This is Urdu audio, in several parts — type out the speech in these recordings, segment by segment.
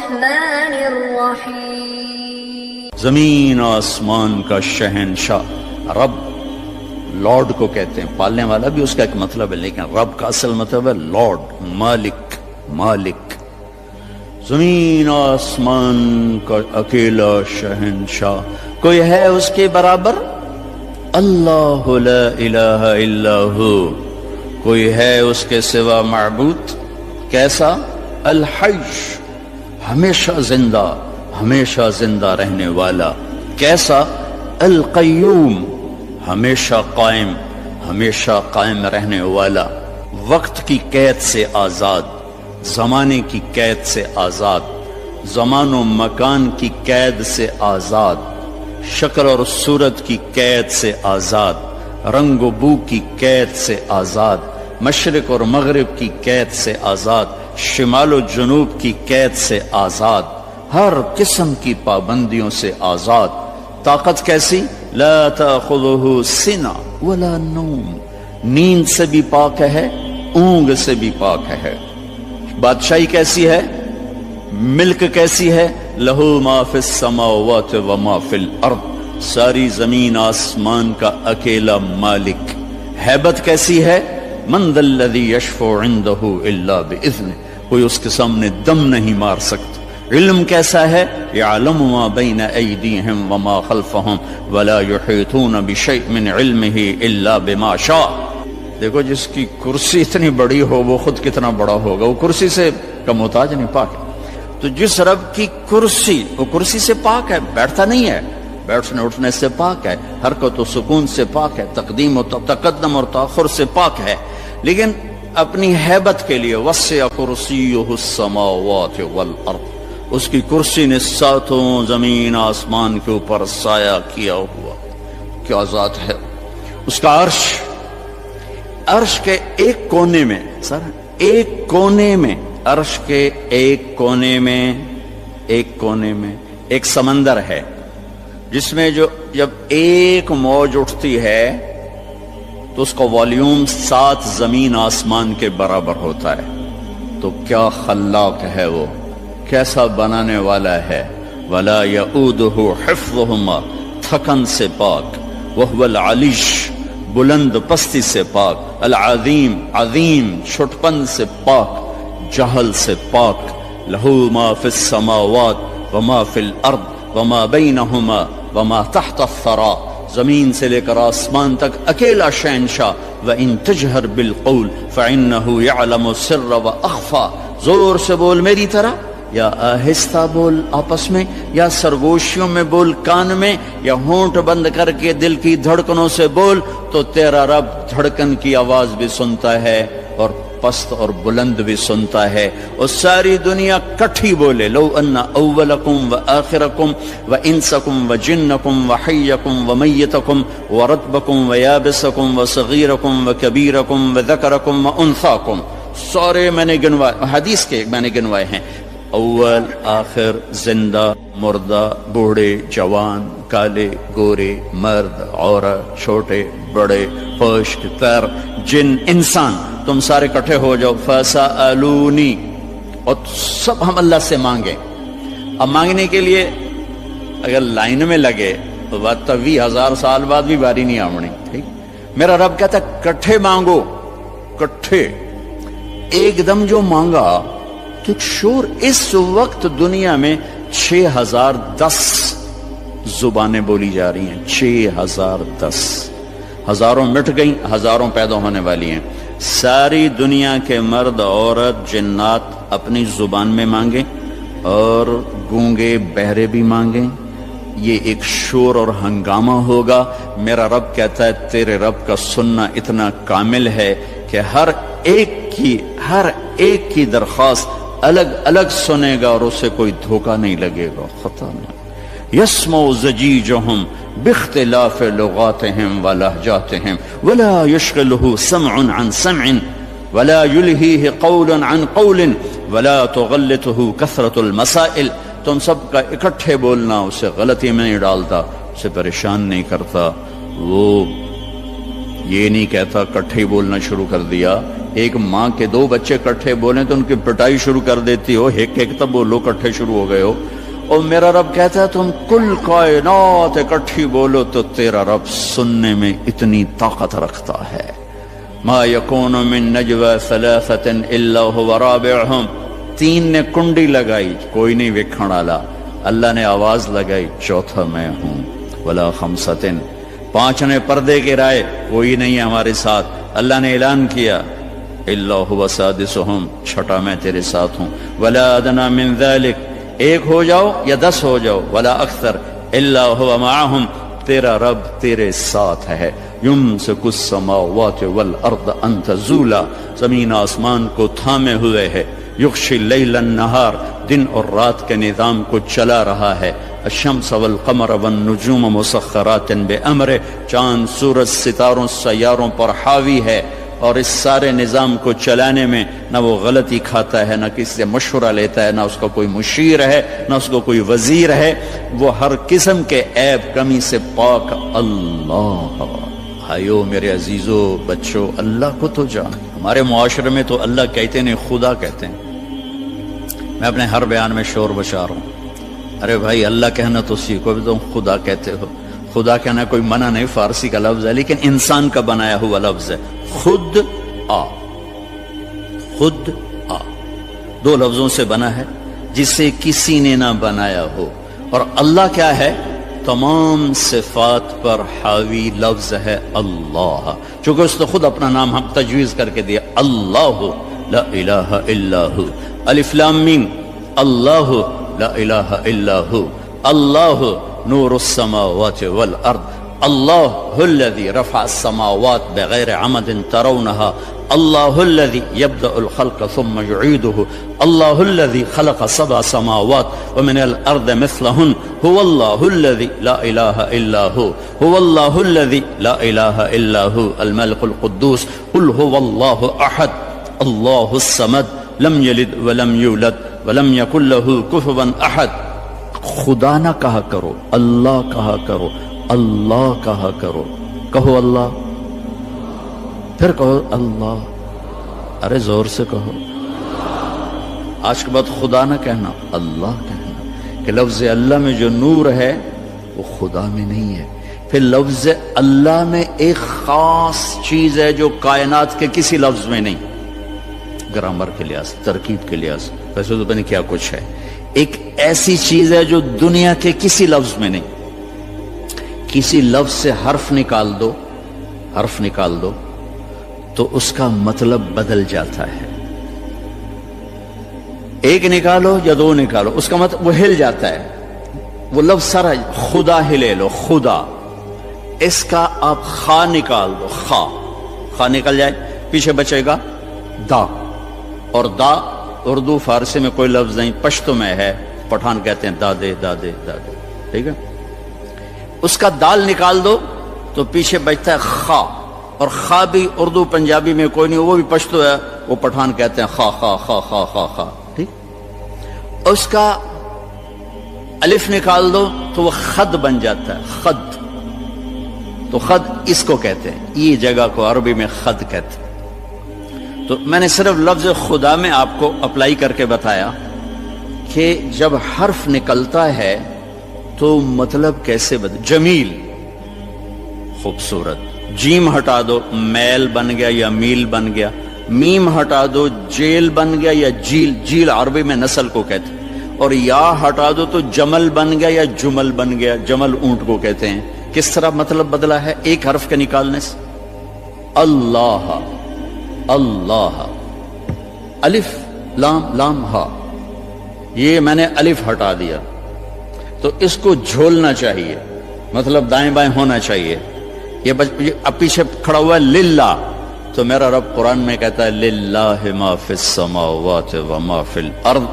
الرحمن الرحیم. زمین آسمان کا شہنشاہ رب لارڈ کو کہتے ہیں. پالنے والا بھی اس کا ایک مطلب ہے، لیکن رب کا اصل مطلب ہے لارڈ، مالک. مالک زمین آسمان کا اکیلا شہنشاہ، کوئی ہے اس کے برابر؟ اللہ لا الہ الا ہو، کوئی ہے اس کے سوا معبود؟ کیسا؟ الحی، ہمیشہ زندہ، ہمیشہ زندہ رہنے والا. کیسا؟ القیوم، ہمیشہ قائم، ہمیشہ قائم رہنے والا. وقت کی قید سے آزاد، زمانے کی قید سے آزاد، زمان و مکان کی قید سے آزاد، شکل اور صورت کی قید سے آزاد، رنگ و بو کی قید سے آزاد، مشرق اور مغرب کی قید سے آزاد، شمال و جنوب کی قید سے آزاد، ہر قسم کی پابندیوں سے آزاد. طاقت کیسی؟ لا تأخذہ سنہ ولا نوم، نیند سے بھی پاک ہے، اونگ سے بھی پاک ہے. بادشاہی کیسی ہے؟ ملک کیسی ہے؟ لہو ما فی السماوات وما فی الارض، ساری زمین آسمان کا اکیلا مالک. ہیبت کیسی ہے؟ من ذا الذی یشفع عندہ الا باذنہ، کوئی اس کے سامنے دم نہیں مار سکتا. علم کیسا ہے؟ یعلم ما بین ایدیہم وما خلفہم ولا یحیطون بشیء من علمہ الا بما شاء. دیکھو جس کی کرسی اتنی بڑی ہو وہ خود کتنا بڑا ہوگا، وہ کرسی سے کا محتاج نہیں، پاک ہے. تو جس رب کی کرسی، وہ کرسی سے پاک ہے، بیٹھتا نہیں ہے، بیٹھنے اٹھنے سے پاک ہے، حرکت و سکون سے پاک ہے، تقدیم و تقدم اور تاخر سے پاک ہے. لیکن اپنی ہیبت کے لیے وسع کرسیہ السماوات والارض، اس کی کرسی نے ساتوں زمین آسمان کے اوپر سایہ کیا ہوا. کیا ذات ہے اس کا! عرش، عرش کے ایک کونے میں، سر ایک کونے میں، عرش کے ایک کونے میں ایک سمندر ہے، جس میں جب ایک موج اٹھتی ہے تو اس کا والیوم 7 زمین آسمان کے برابر ہوتا ہے. تو کیا خلاق ہے وہ، کیسا بنانے والا ہے. ولا یؤودہ حفظہما، تھکن سے پاک. وہو العلی، بلند پستی سے پاک. العظیم، عظیم چھٹپن سے پاک، جہل سے پاک. لہو ما فی السماوات وما فی الارض وما بینہما وما تحت الثری، زمین سے لے کر آسمان تک اکیلا شہنشاہ. وَإِن تَجْهَرْ بِالْقَوْلِ فَإِنَّهُ يَعْلَمُ السِّرَّ وَأَخْفَى، زور سے بول میری طرح، یا آہستہ بول آپس میں، یا سرگوشیوں میں بول کان میں، یا ہونٹ بند کر کے دل کی دھڑکنوں سے بول، تو تیرا رب دھڑکن کی آواز بھی سنتا ہے اور پست اور بلند بھی سنتا ہے. اور ساری دنیا کٹھی بولے. لو ان اولکم وآخرکم وانسکم وجنکم وحیکم ومیتکم ورطبکم ویابسکم وصغیرکم وکبیرکم وذکرکم وانثاکم، سارے میں نے گنوائے، حدیث کے میں نے گنوائے ہیں. اول، آخر، زندہ، مردہ، بوڑھے، جوان، کالے، گورے، مرد، عورت، چھوٹے، بڑے، خشک، تر، جن، انسان، تم سارے اکٹھے ہو جاؤ. فَسَأَلُونِي، اور سب ہم اللہ سے مانگیں. اب مانگنے کے لیے اگر لائن میں لگے تو بات 20,000 سال بعد بھی باری نہیں آمنی. ٹھیک، میرا رب کہتا ہے کٹھے مانگو، کٹھے. ایک دم جو مانگا تو شور. اس وقت دنیا میں 6010 زبانیں بولی جا رہی ہیں. 6010، ہزاروں مٹ گئیں، ہزاروں پیدا ہونے والی ہیں. ساری دنیا کے مرد، عورت، جنات اپنی زبان میں مانگیں، اور گونگے بہرے بھی مانگیں. یہ ایک شور اور ہنگامہ ہوگا. میرا رب کہتا ہے تیرے رب کا سننا اتنا کامل ہے کہ ہر ایک کی درخواست الگ الگ سنے گا اور اسے کوئی دھوکہ نہیں لگے گا، خطا نہیں. یسمع زجیجہم باختلاف لغاتہم ولہجاتہم ولا یشغلہ سمع عن سمع ولا یلہیہ قول عن قول ولا تغلطہ کثرت المسائل. تم سب کا اکٹھے بولنا اسے غلطی میں نہیں ڈالتا، اسے پریشان نہیں کرتا. وہ یہ نہیں کہتا کٹھے بولنا شروع کر دیا، ایک ماں کے دو بچے کٹھے بولیں تو ان کی پٹائی شروع کر دیتی ہو، ایک تب بولو کٹھے شروع ہو گئے ہو، اور میرا رب کہتا ہے تم کل کائنات اکٹھی بولو تو تیرا رب سننے میں اتنی طاقت رکھتا ہے۔ ما یکون من نجوى ثلاثة الا هو رابعهم، تین نے کنڈی لگائی کوئی نہیں ویکھن والا، اللہ نے آواز لگائی چوتھا میں ہوں، ولا خمسة، پانچ نے پردے گرائے کوئی نہیں ہے ہمارے ساتھ، اللہ نے اعلان کیا الا هو سادسهم، چھٹا میں تیرے ساتھ ہوں، ولا ادنى من ذلك، ایک ہو جاؤ یا 10 ہو جاؤ، ولا اکثر الا هو معهم، تیرا رب تیرے ساتھ ہے۔ یمسک السماوات والارض ان تزولا، زمین آسمان کو تھامے ہوئے ہے، یغشی اللیل النہار، دن اور رات کے نظام کو چلا رہا ہے، الشمس والقمر والنجوم مسخرات بامرہ، چاند سورج ستاروں سیاروں پر حاوی ہے، اور اس سارے نظام کو چلانے میں نہ وہ غلطی کھاتا ہے، نہ کسی سے مشورہ لیتا ہے، نہ اس کا کوئی مشیر ہے، نہ اس کو کوئی وزیر ہے، وہ ہر قسم کے عیب کمی سے پاک اللہ۔ بھائیو میرے عزیزو بچوں، اللہ کو تو جان، ہمارے معاشرے میں تو اللہ کہتے نہیں خدا کہتے ہیں۔ میں اپنے ہر بیان میں شور بچا رہا ہوں، ارے بھائی اللہ کہنا تو سیکھو، بھی تم خدا کہتے ہو۔ خدا کہنا کوئی منع نہیں، فارسی کا لفظ ہے لیکن انسان کا بنایا ہوا لفظ ہے، خود آ، خود آ، دو لفظوں سے بنا ہے جسے کسی نے نہ بنایا ہو، اور اللہ کیا ہے؟ تمام صفات پر حاوی لفظ ہے اللہ، چونکہ اس نے خود اپنا نام ہم تجویز کر کے دیا، اللہ لا الہ الا ہو، الف لام میم، اللہ لا الہ الا ہو، اللہ نور السماوات والارض، اللہ الذي رفع السماوات بغیر عمد ترونها، اللہ الذي يبدأ الخلق ثم يعيده، اللہ الذي خلق 7 سماوات ومن الارض مثلهن، هو الله الذي لا اله الا هو، هو الله الذي لا اله الا هو الملك القدوس، قل هو الله احد الله الصمد لم يلد ولم يولد ولم يكن له كفوا احد۔ خدا نہ کہا کرو، اللہ کہا کرو، اللہ کہا کرو، کہو اللہ، پھر کہو اللہ، ارے زور سے کہو، آج کے بعد خدا نہ کہنا، اللہ کہنا، کہ لفظ اللہ میں جو نور ہے وہ خدا میں نہیں ہے۔ پھر لفظ اللہ میں ایک خاص چیز ہے جو کائنات کے کسی لفظ میں نہیں، گرامر کے لحاظ، ترکیب کے لحاظ، ویسے تو پتہ نہیں کیا کچھ ہے، ایک ایسی چیز ہے جو دنیا کے کسی لفظ میں نہیں۔ کسی لفظ سے حرف نکال دو، حرف نکال دو تو اس کا مطلب بدل جاتا ہے، ایک نکالو یا دو نکالو اس کا مطلب وہ ہل جاتا ہے، وہ لفظ سارا، خدا ہی لے لو، خدا، اس کا آپ خا نکال دو، خا، خا نکل جائے، پیچھے بچے گا دا، اور دا اردو فارسی میں کوئی لفظ نہیں، پشتو میں ہے، پٹھان کہتے ہیں دادے دادے دادے، ٹھیک ہے، اس کا دال نکال دو تو پیچھے بچتا ہے خا، اور خا بھی اردو پنجابی میں کوئی نہیں، وہ بھی پشتو ہے، وہ پٹھان کہتے ہیں خا خا خا خا خا خا، ٹھیک، اس کا الف نکال دو تو وہ خد بن جاتا ہے، خد، تو خد اس کو کہتے ہیں، یہ جگہ کو عربی میں خد کہتے ہیں۔ تو میں نے صرف لفظ خدا میں آپ کو اپلائی کر کے بتایا کہ جب حرف نکلتا ہے تو مطلب کیسے بدل، جمیل، خوبصورت، جیم ہٹا دو میل بن گیا یا میل بن گیا، میم ہٹا دو جیل بن گیا یا جیل، جیل عربی میں نسل کو کہتے ہیں، اور یا ہٹا دو تو جمل بن گیا یا جمل بن گیا، جمل اونٹ کو کہتے ہیں۔ کس طرح مطلب بدلا ہے ایک حرف کے نکالنے سے؟ اللہ، اللہ، الف لام لام ہا، یہ میں نے الف ہٹا دیا تو اس کو جھولنا چاہیے، مطلب دائیں بائیں ہونا چاہیے، یہ اب پیچھے کھڑا ہوا ہے للہ، تو میرا رب قرآن میں کہتا ہے للہ ما فی السماوات وما فی الارض۔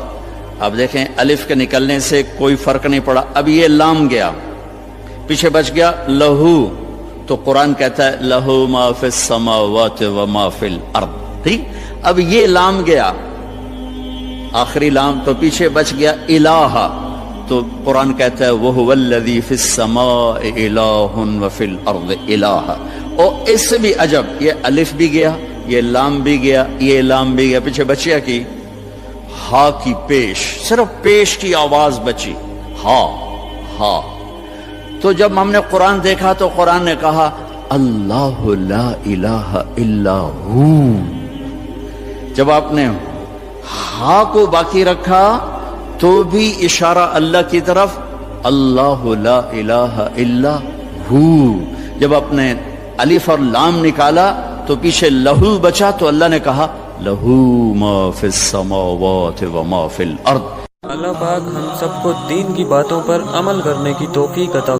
اب دیکھیں الف کے نکلنے سے کوئی فرق نہیں پڑا، اب یہ لام گیا، پیچھے بچ گیا لہو، تو قرآن کہتا ہے لہو ما فی السماوات وما فی الارض، ٹھیک، اب یہ لام گیا آخری لام، تو پیچھے بچ گیا الہ، تو قرآن کہتا ہے وَهُوَ الَّذِي فِي السَّمَاءِ إِلَٰهٌ وَفِي الْأَرْضِ إِلَٰهٌ۔ اور اس سے بھی عجب، یہ الف بھی گیا، یہ لام بھی گیا، یہ لام بھی گیا، پیچھے بچیا کی ہا کی پیش، صرف پیش کی آواز بچی، ہا ہا۔ تو جب ہم نے قرآن دیکھا تو قرآن نے کہا اللہ لا الہ الا ہو۔ جب آپ نے ہا کو باقی رکھا تو بھی اشارہ اللہ کی طرف، اللہ لا الہ الا ہو۔ جب آپ نے الف اور لام نکالا تو پیچھے لہو بچا تو اللہ نے کہا لہو ما فی السماوات و ما فی الارض۔ اللہ پاک ہم سب کو دین کی باتوں پر عمل کرنے کی توفیق عطا